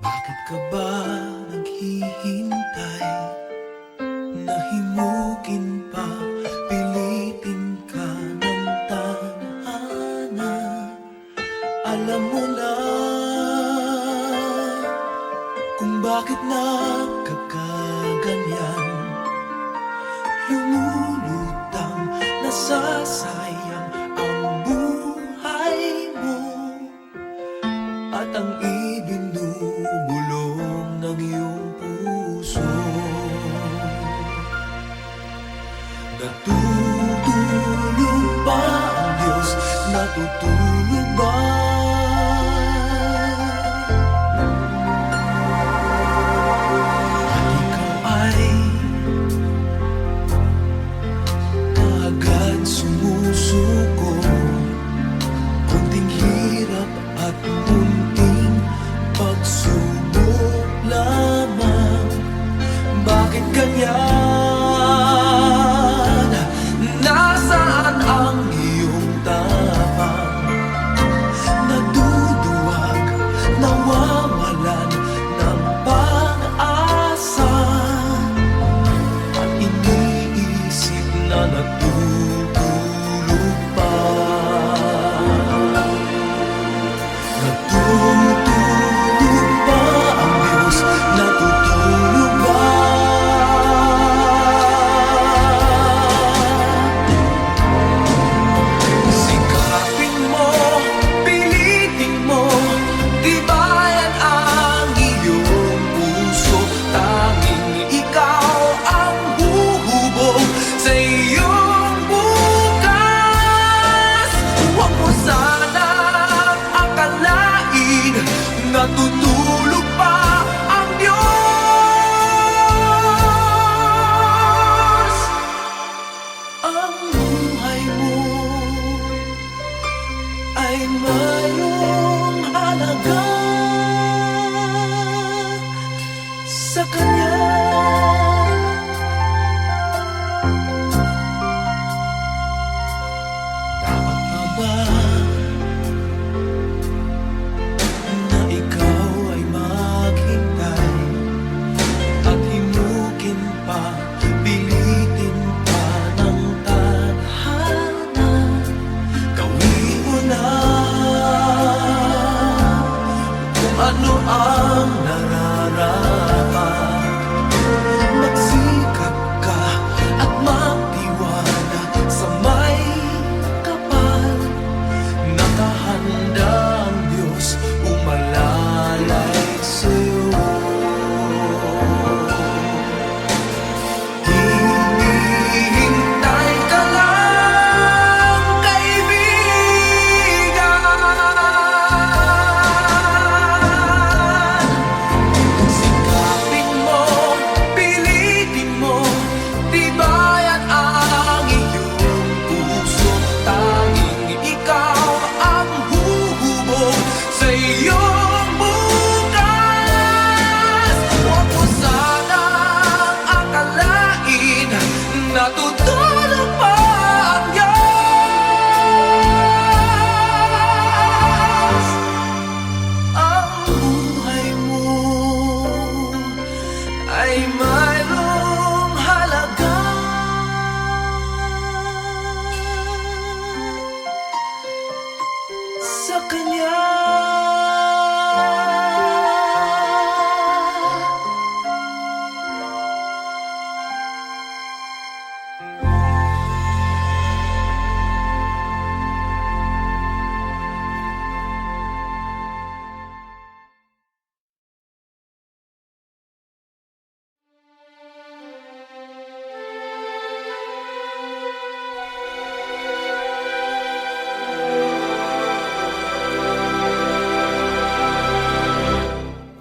Bakit ka ba naghihintay? Nahimukin pa, pilitin ka ng tadhana. Alam mo na kung bakit nagkakaganyan. Lumulutang, nasasayang ang buhay mo at ang ibinubulong ng iyong puso. Natutulog ba ang Diyos? Natutulog ba? At ikaw ay kaagad sumusuko. Kunting hirap at munting pagsubok lamang. Bakit ganyan? Nasaan ang iyong tapang? Naduduwag, nawawalan ng pag-asa, at iniisip na natutulog pa. Natutulog ba ang Diyos? Natutulog ba? Sikapin mo, pilitin mo, tibayan ang iyong puso. Tanging ikaw ang huhubog sa iyong bukas. Huwag mo sanang akalain natutulog pa ang Diyos. Ang buhay mo ay mayroong halaga sa Kanya. Dapat pa ba na ikaw ay maghintay at himukin pa, pilitin pa ng tadhana? Gawin mo na kung ano ang nararapat. Magsikap ka at magtiwala sa may kapal. Nakahanda ang Diyos umalalay sa'yo. Hinihintay ka lang, kaibigan. Sikapin mo, pilitin mo, tibayan ang iyong puso. Tanging ikaw ang huhubog sa iyong bukas. Huwag mo sanang akalain natutulog pa ang Diyos. Ang buhay mo ay mayroong halaga sa Kanya.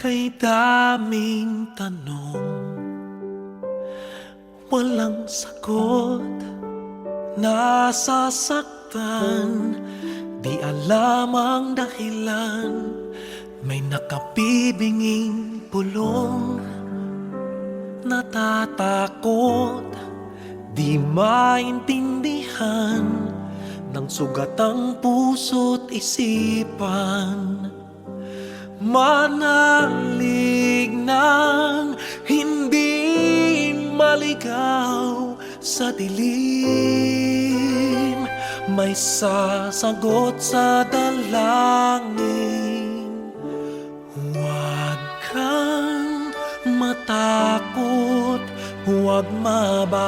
Kay daming tanong, walang sagot. Nasasaktan, di alam ang dahilan. May nakapibinging pulong, natatakot, di maintindihan ng sugat ang puso't isipan. Manali sumigaw sa dilim, may sasagot sa dalangin. Huwag kang matakot, huwag mabahala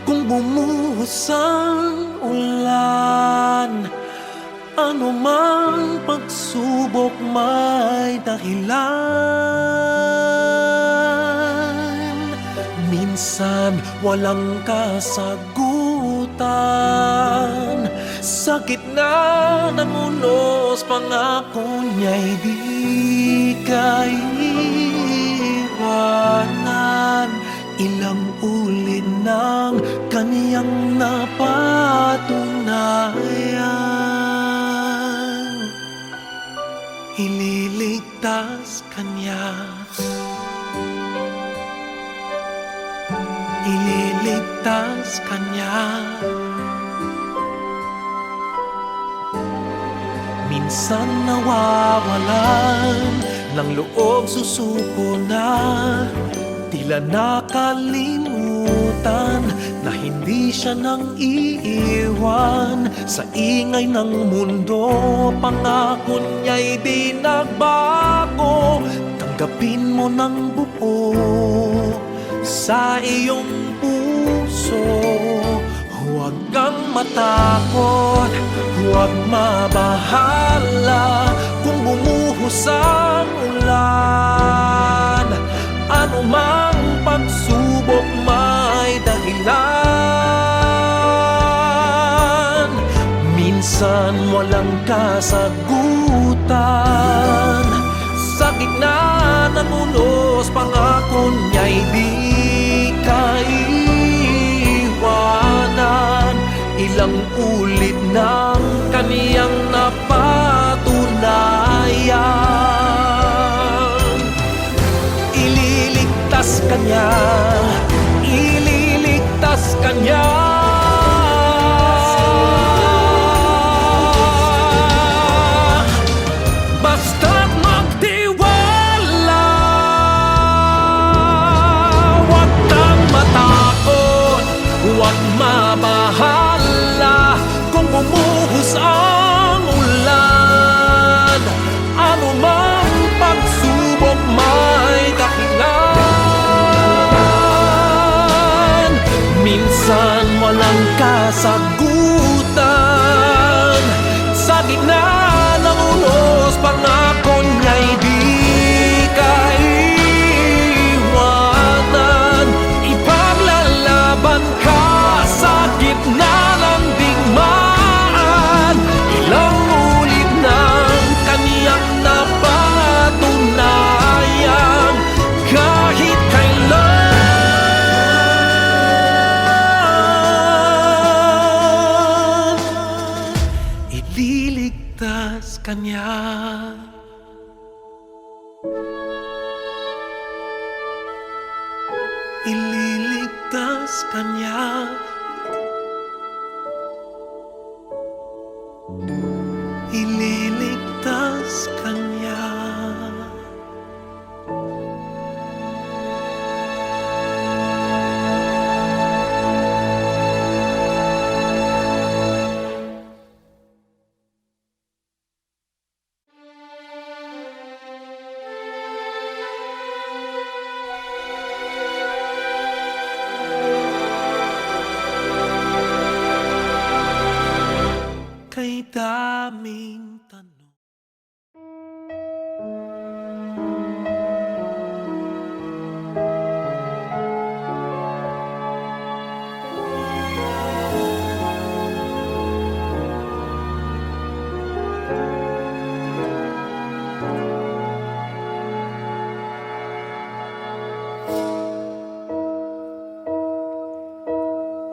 kung bumuhos ang ulan. Ano mang pagsubok may dahilan. Minsan walang kasagutan, sa gitna ng unos pangako niya'y di kaiwanan. Ilang ulit ng kaniyang napatunayan, ililigtas kanya, ililigtas kanya. Minsan nawawalan ng loob, susuko na, tila nakalimutan na hindi siya nang iiwan. Sa ingay ng mundo, pangako niya'y di nagbago. Tanggapin mo ng buo sa iyong puso. Huwag kang matakot, huwag mabahala kung bumuhos ang ulan. Ano mang pagsubok may dahilan. Minsan walang kasagutan, sa gitna ng unos pangako niya'y di kaiwanan. Ilang ulit ng kaniyang napatunayan, ililigtas kanya, ililigtas kanya. Basta't magtiwala, huwag kang matakot, huwag mabahala kung bumuhos ang ulan. Ano mang pagsubok may dahilan. Minsan walang kasagutan, sa gitna ng unos pangako niya'y di kaiwanan. Ipaglalaban ka sa gitna ng digmaan. Ilang ulit ng kaniyang napatunayan, kahit kailan ililigtas kanya. Ililigtas kanya, ililigtas kanya. Kay daming tanong,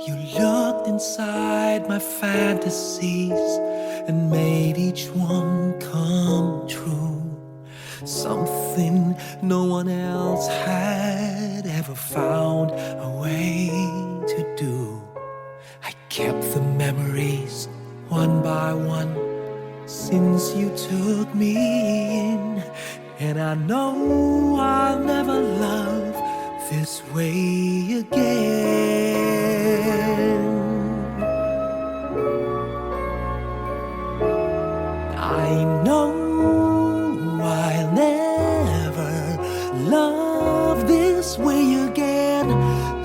you looked inside my fantasies and made each one come true. Something no one else had ever found a way to do. I kept the memories one by one since you took me in, and I know I'll never love this way again. I know I'll never love this way again,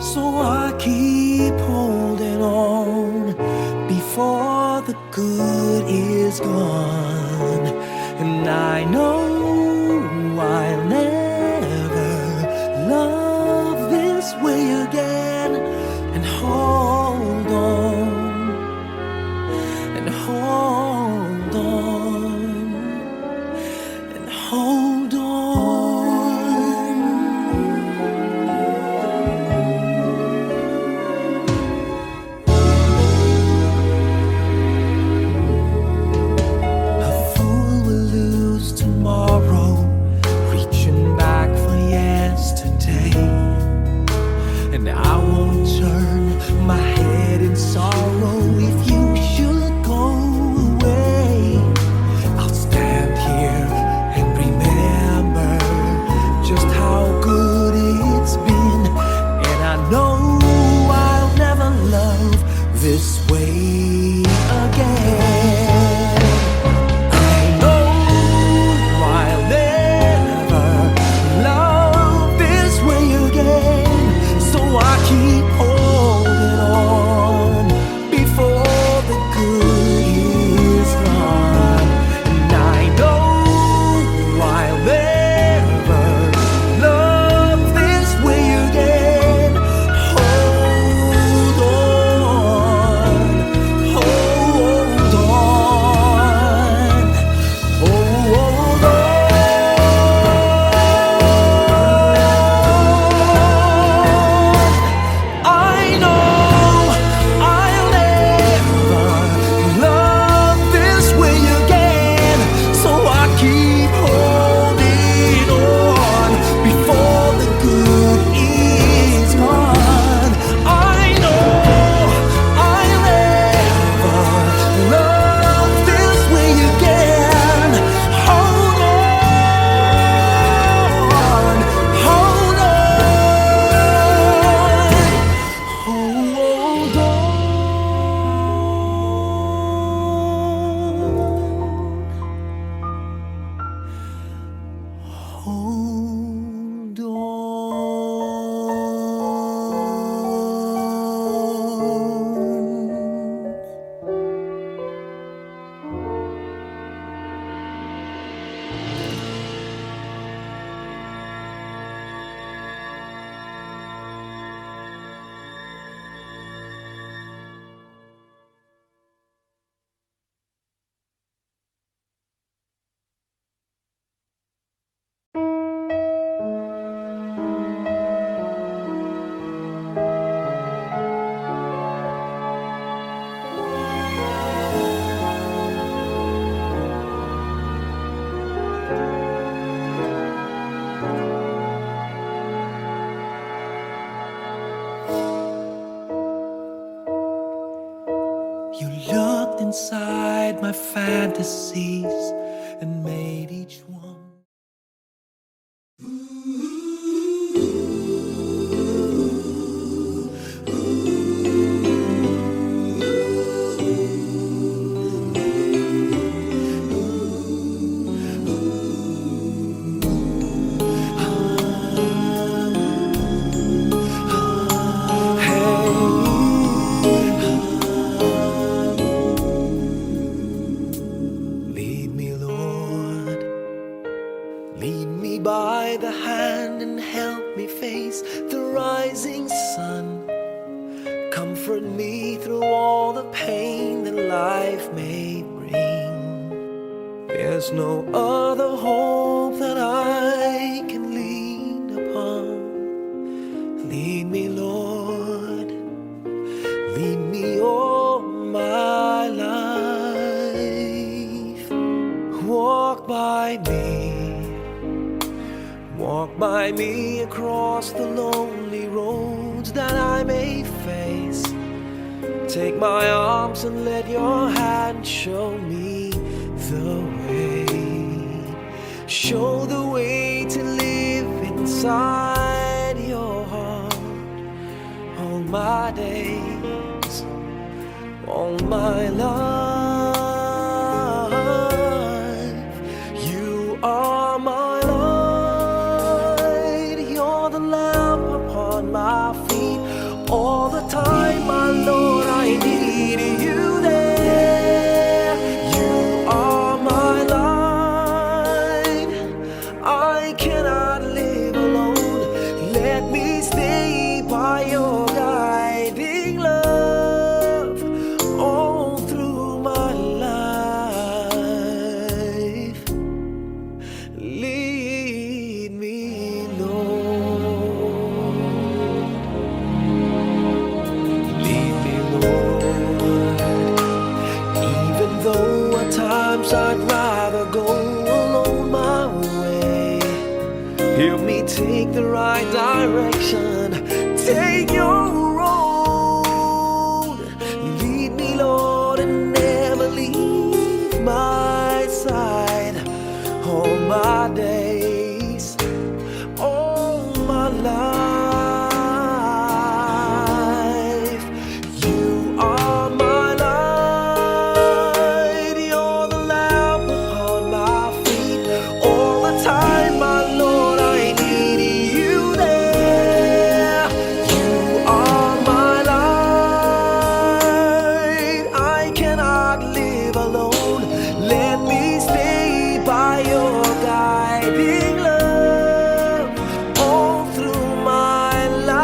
so I keep holding on before the good is gone. And I know I'll never love this way again, and hold on, and hold on, and hold on. A fool will lose tomorrow, reaching back for yesterday. And I won't turn my head in sorrow if you should go away. I'll stand here and remember just how good it's been. And I know I'll never love this way again. I know I'll never love this way again, so I keep holding on before the good is gone. And I know I'll never love this way again. Hold on, hold on, hold on. I know I'll never love this way again, so I keep holding on before the good is gone. I know I'll never love this way again. Hold on, hold on, hold on. Hold on. You looked inside my fantasies and made each one. Lead me, Lord, lead me by the hand and help me face the rising sun. Comfort me through all the pain that life may bring. There's no other hope that I can lean upon. Lead me, Lord, lead me all my life. Walk by me across the lonely roads that I may face. Take my arms and let your hand show me the way. Show the way to live inside your heart. my days, all my life. You are my light, you're the lamp upon my feet. All the time, my Lord, I need you there. You are my light, I cannot live alone. Let me stay by your guiding love all through my life. Lead me, Lord. Lead me, Lord. Even though at times I'd rather go alone my way, help me take the right direction, take your road. Lead me, Lord, and never leave my side. All my days, all my life. You are my light, you're the lamp upon my feet. All the time, my Lord, I need you there. You are my light, I cannot live alone. Let me stay by your guiding love all through my life.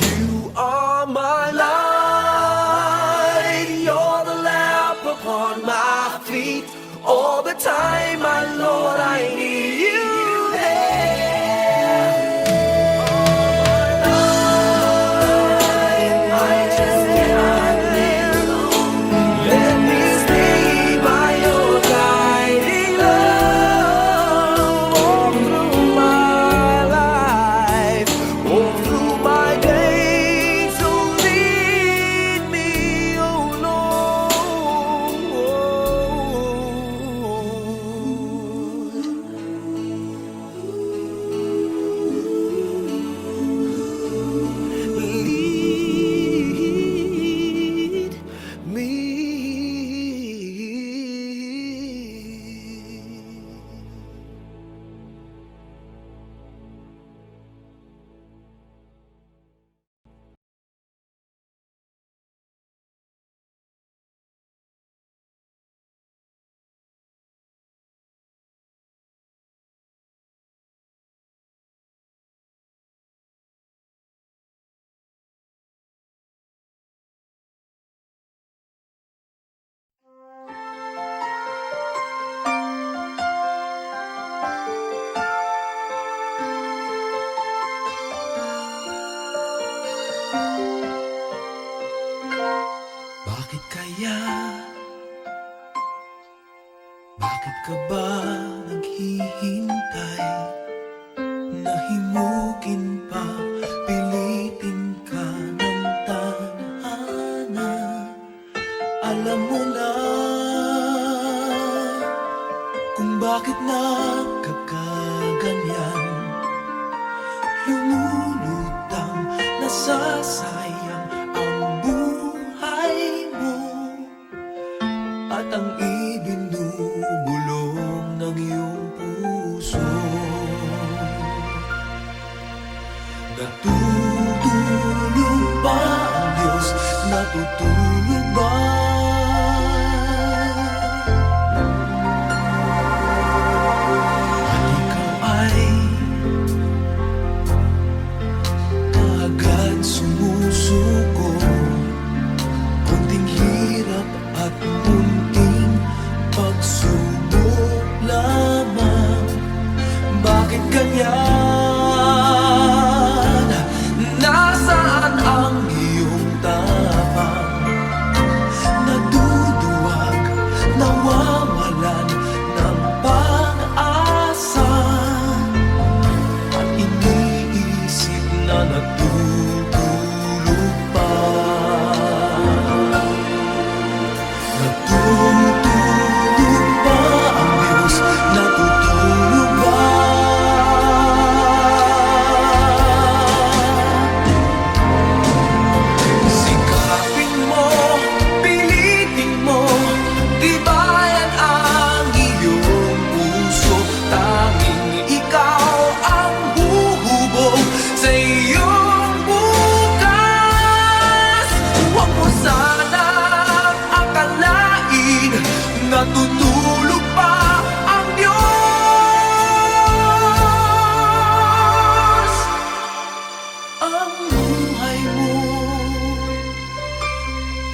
You are my light, you're the lamp upon my feet. All the time, my Lord, I need you there. I just cannot live alone. Let me stay by your guiding love all through my life, all through my days. So lead me, oh Lord. Lead me. Bakit kaya? Bakit ka ba naghihintay? Nahimukin pa, pilitin ka ng tadhana. Alam mo na kung bakit nagkakaganyan. Lumulutang, nasasayang ang buhay mo at ang ibinubulong ng iyong puso. Natutulog ba ang Diyos? Natutulog ba? At ikaw ay kaagad sumusuko. Konting hirap at munting pagsubok lamang. Bakit ganyan? Nasaan ang iyong tapang? natutulog pa ang Diyos. Ang buhay mo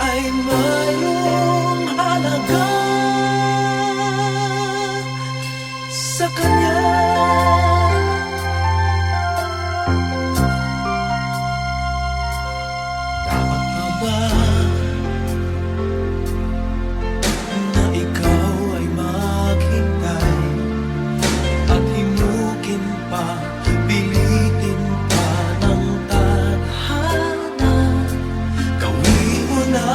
ay mayroong halaga sa Kanya. Dapat pa ba na ikaw ay maghintay at himukin pa, pilitin pa ng tadhana? Gawin mo na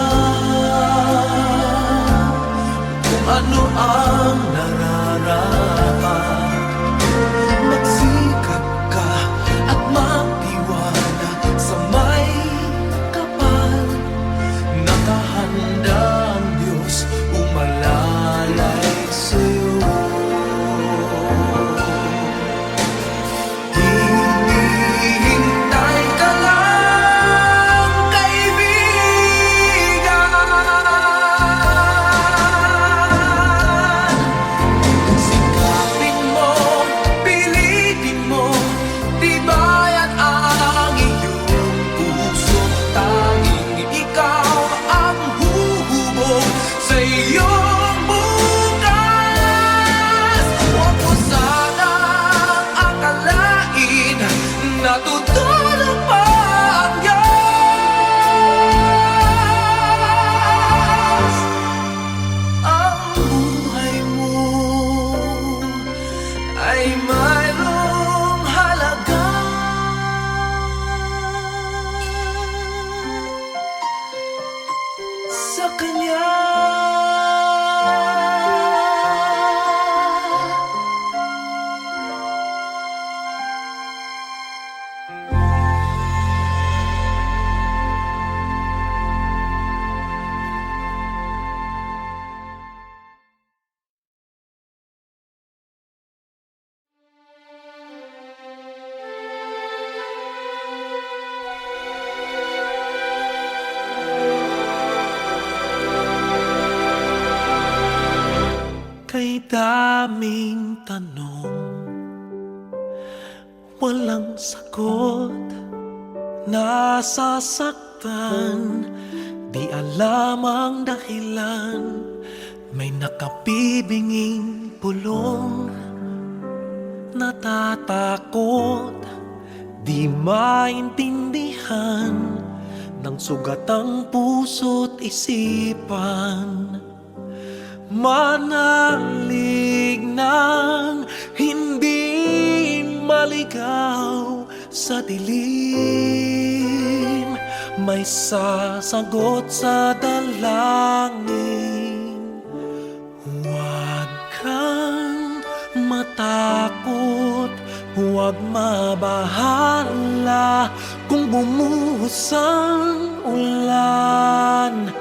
kung ano ang nararapat. Magsikap ka at magtiwala sa may kapal. Nakahanda ang Diyos umalalay sa'yo. Hinihintay ka lang, kaibigan. Sikapin mo, pilitin mo, tibayan ang iyong puso. Tanging ikaw ang huhubog sa iyong bukas. Huwag mo sanang akalain na tutulog pa ang Diyos. Ang buhay mo ay mayroong halaga sa Kanya. Kay daming tanong, walang sagot. Nasasaktan, di alam ang dahilan. May nakabibinging pulong, natatakot, di maintindihan ng sugat ang puso't isipan. Manalig ng hindi maligaw sa dilim. May sasagot sa dalangin. Huwag kang matakot, huwag mabahala kung bumuhos ang ulan.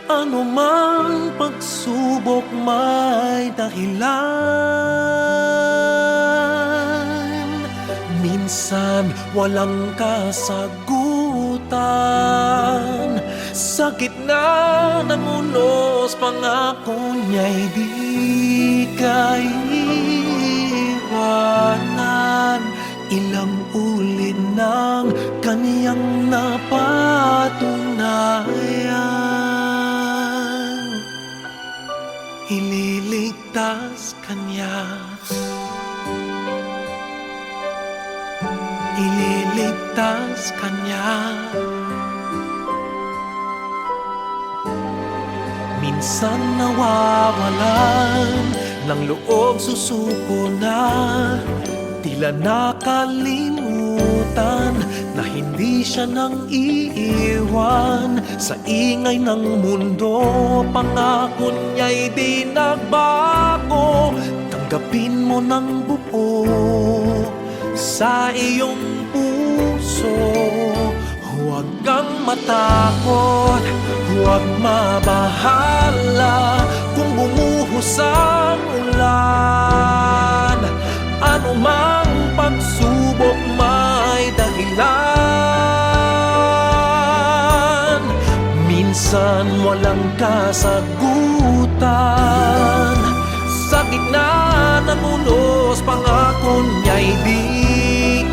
Ano mang pagsubok may dahilan. Minsan walang kasagutan. Sa gitna ng unos, pangako niya'y di kaiwanan. Ilang ulit ng kaniyang napatunayan. Ililigtas kanya, ililigtas kanya. Minsan nawawalan ng loob, susuko na, tila nakalimutan na hindi siya nang iiwan. Sa ingay ng mundo, pangako niya'y di nagbago. Tanggapin mo ng buo sa iyong puso. Huwag kang matakot, huwag mabahala kung bumuhos ang ulan. Ano mang pagsubok may dahilan. Minsan walang kasagutan. gitna ng unos, pangako niya'y di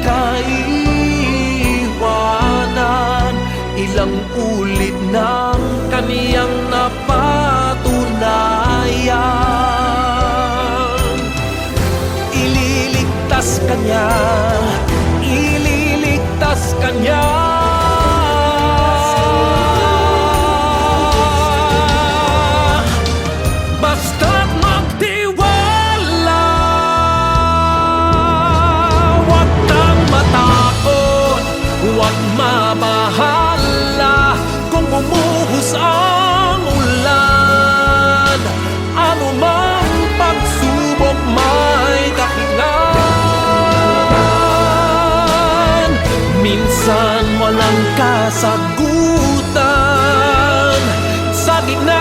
kaiwanan. Ilang ulit ng kaniyang napatunayan. Ililigtas ka niya, ililigtas ka niya. Basta't magtiwala, huwag kang matakot, huwag mabahala. Kung bumuhos ang ulan, ano mang pagsubok may dahilan. Minsan walang kasagutan, sa gitna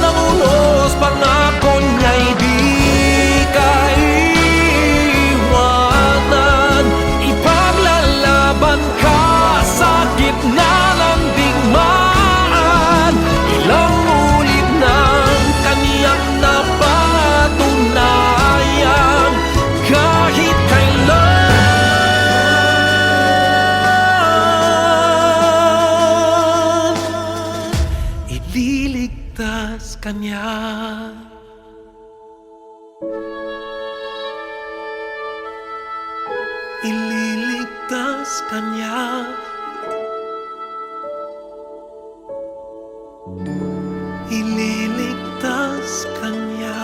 ng unos, pangako niya'y di kaiwanan. Ipaglalaban ka sa gitna ng digmaan. Ilang ulit ng kaniyang napatunayan. Kahit kailan, ililigtas ka niya. Ililigtas ka niya. Ililigtas ka niya.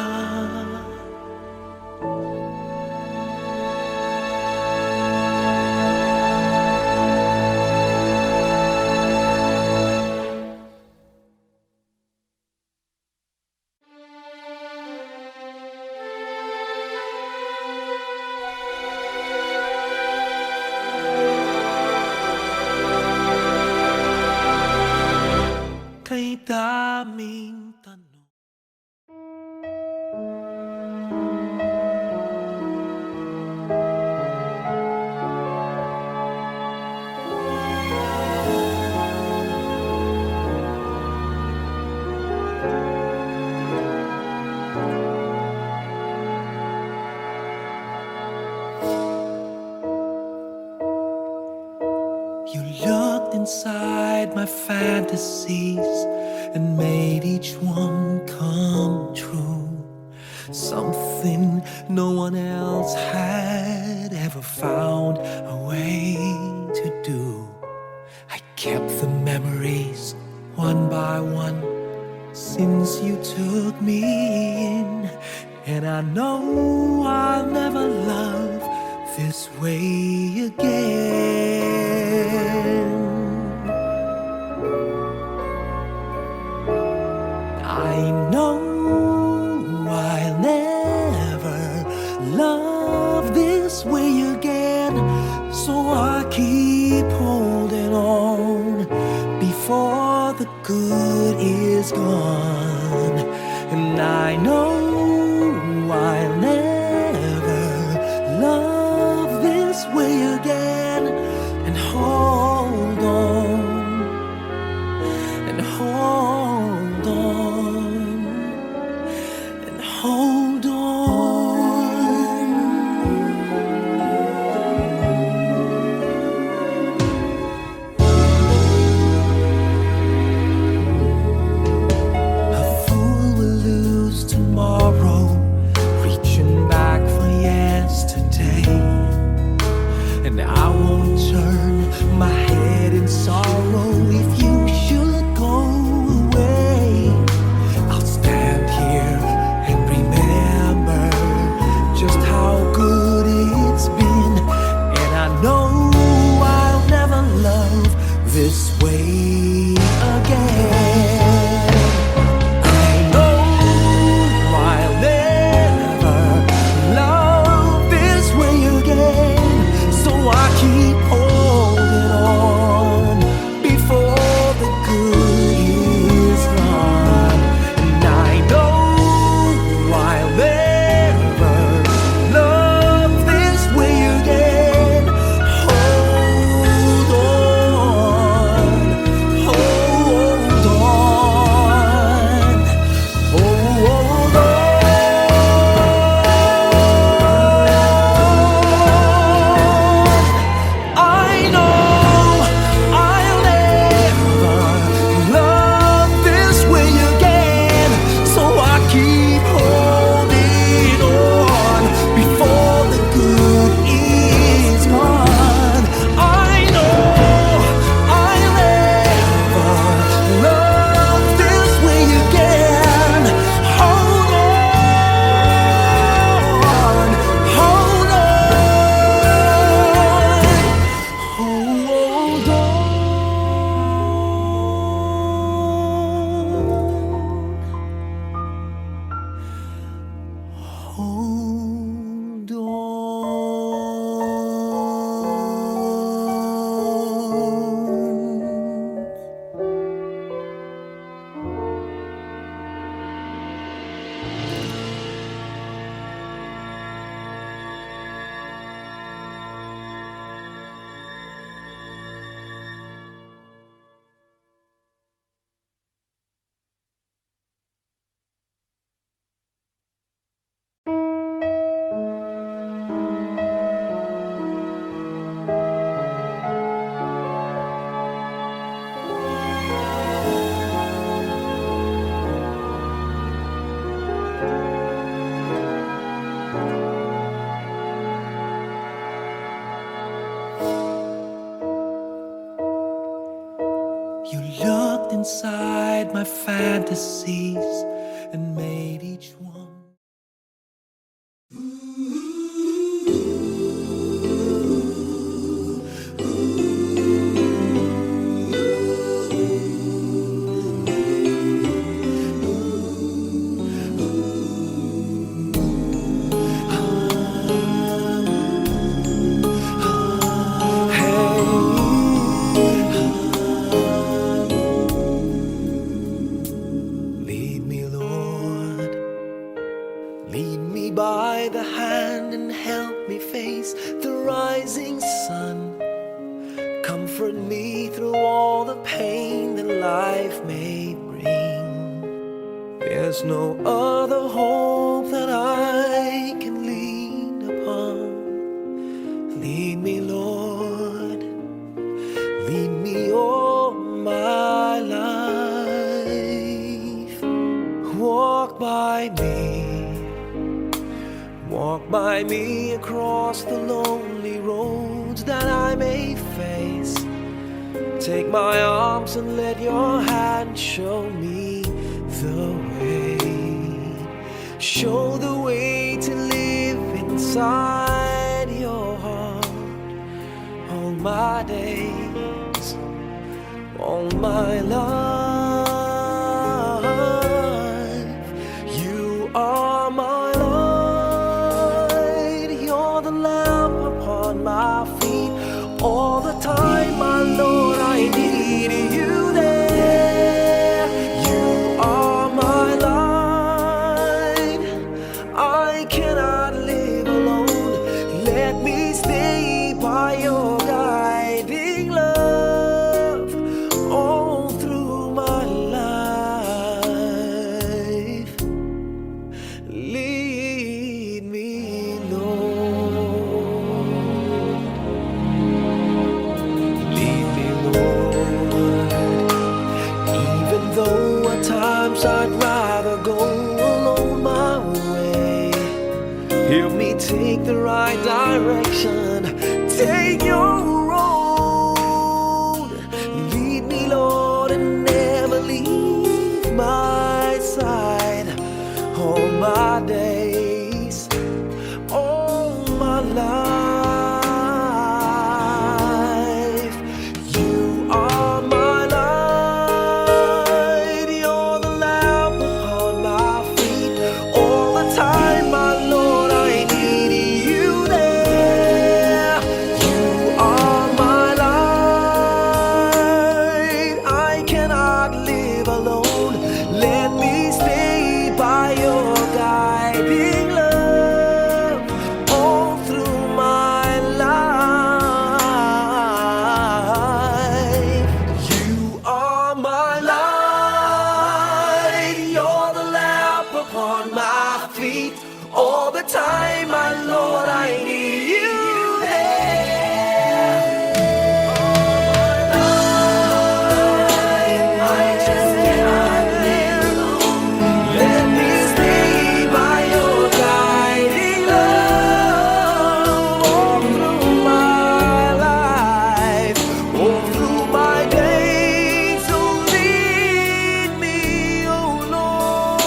Kay daming tanong. You looked inside my fantasies and made each one come true. Something no one else had ever found a way to do. I kept the memories one by one since you took me in, and I know I'll never love this way again. I know I'll never love this way again, so I keep holding on before the good is gone. And I know I'll never love this way again, and hold on, and hold on, and hold on. A fool will lose tomorrow, fantasies and made each one. Lead me by the hand and help me face the rising sun. Comfort me through all the pain that life may bring. There's no other hope that I can lean upon. Lead me, Lord, lead me all my life. Walk by me across the lonely roads that I may face. Take my arms and let your hand show me the way. Show the way to live inside your heart all my days, all my life. You are my my feet all the time, my Lord, I need you there. You are my light, I cannot live alone. Let me stay by your guiding love all through my life. Lead me, Lord. Though at times I'd rather go alone my way, help me take the right direction, take your road. Lead me, Lord, and never leave my side all my days, all my life. You are my time, my Lord, I need you there. You are my light, I cannot live alone. Let me stay by your guiding love all through my life. You are my light, you're the lamp upon my feet. All the time, my Lord, I need you there. I just cannot live alone. Let me stay by your guiding love all through my life, all through my days. So lead me, oh Lord.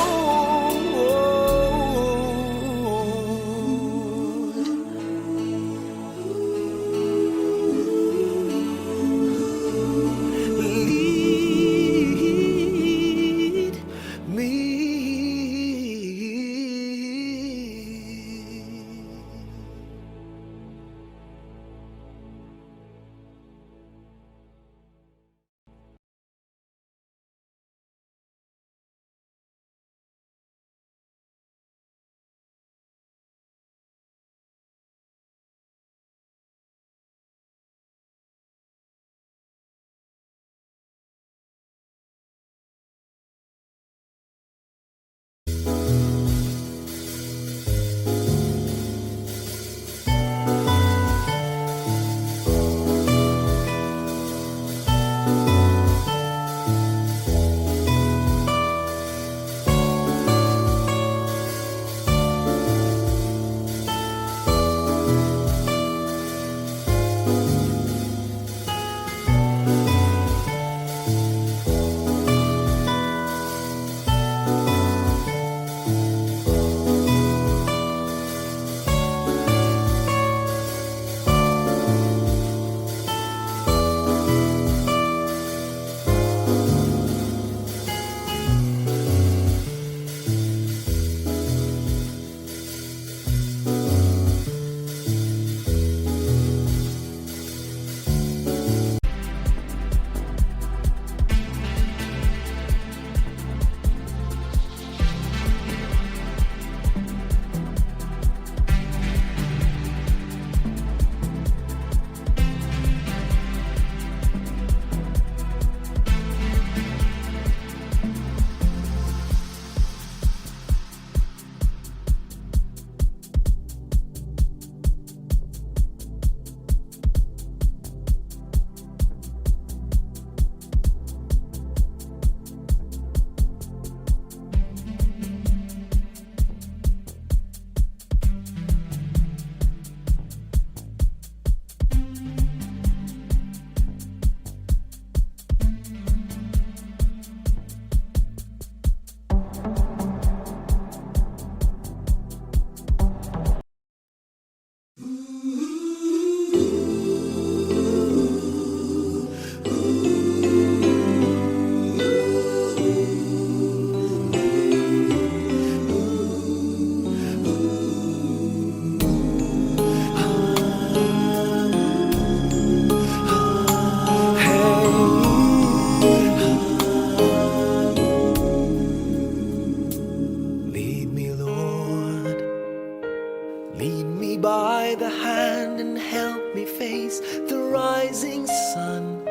by the hand and help me face the rising sun.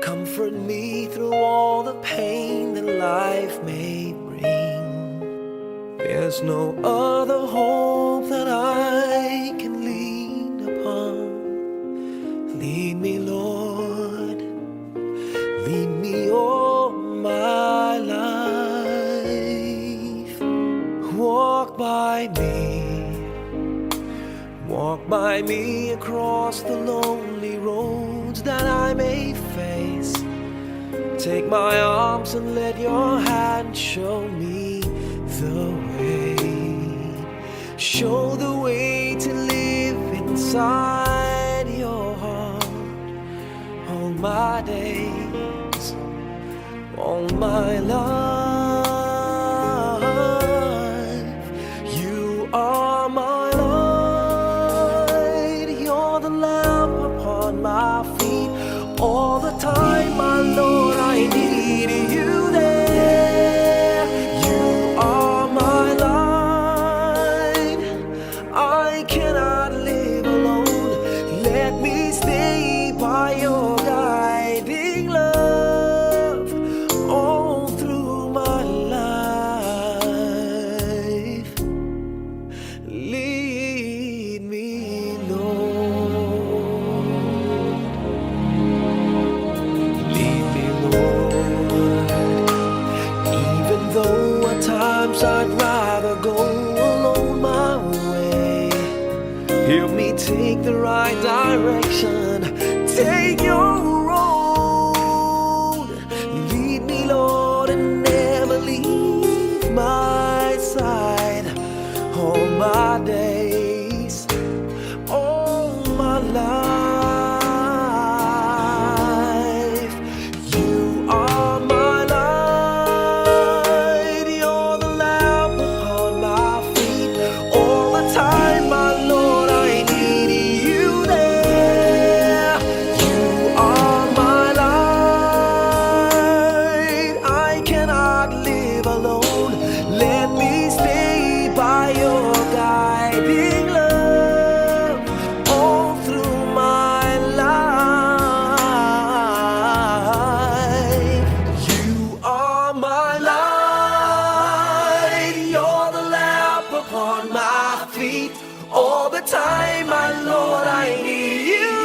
Comfort me through all the pain that life may bring. There's no other hope that I can lean upon. Lead me, Lord, lead me all my life. Walk by me across the lonely roads that I may face. Take my arms and let your hand show me the way. Show the way to live inside your heart all my days, all my life. You are my light, you're the lamp upon my feet. All the time, my Lord, I need you there. You are my light, I cannot live alone. Let me stay by your guiding love all through my life. Lead me, Lord. Lead me, Lord. Even though at times I'd rather go alone my way, help me take the right direction. Take your road. Lead me, Lord, and never leave my side. All my days, all my life. You are my light, you're the lamp upon my feet. All the time, my Lord, I need you there. You are my light, I cannot live alone. Let me stay by your guiding love all through my life. You are my light, you're the lamp upon my feet. All the time, my Lord, I need you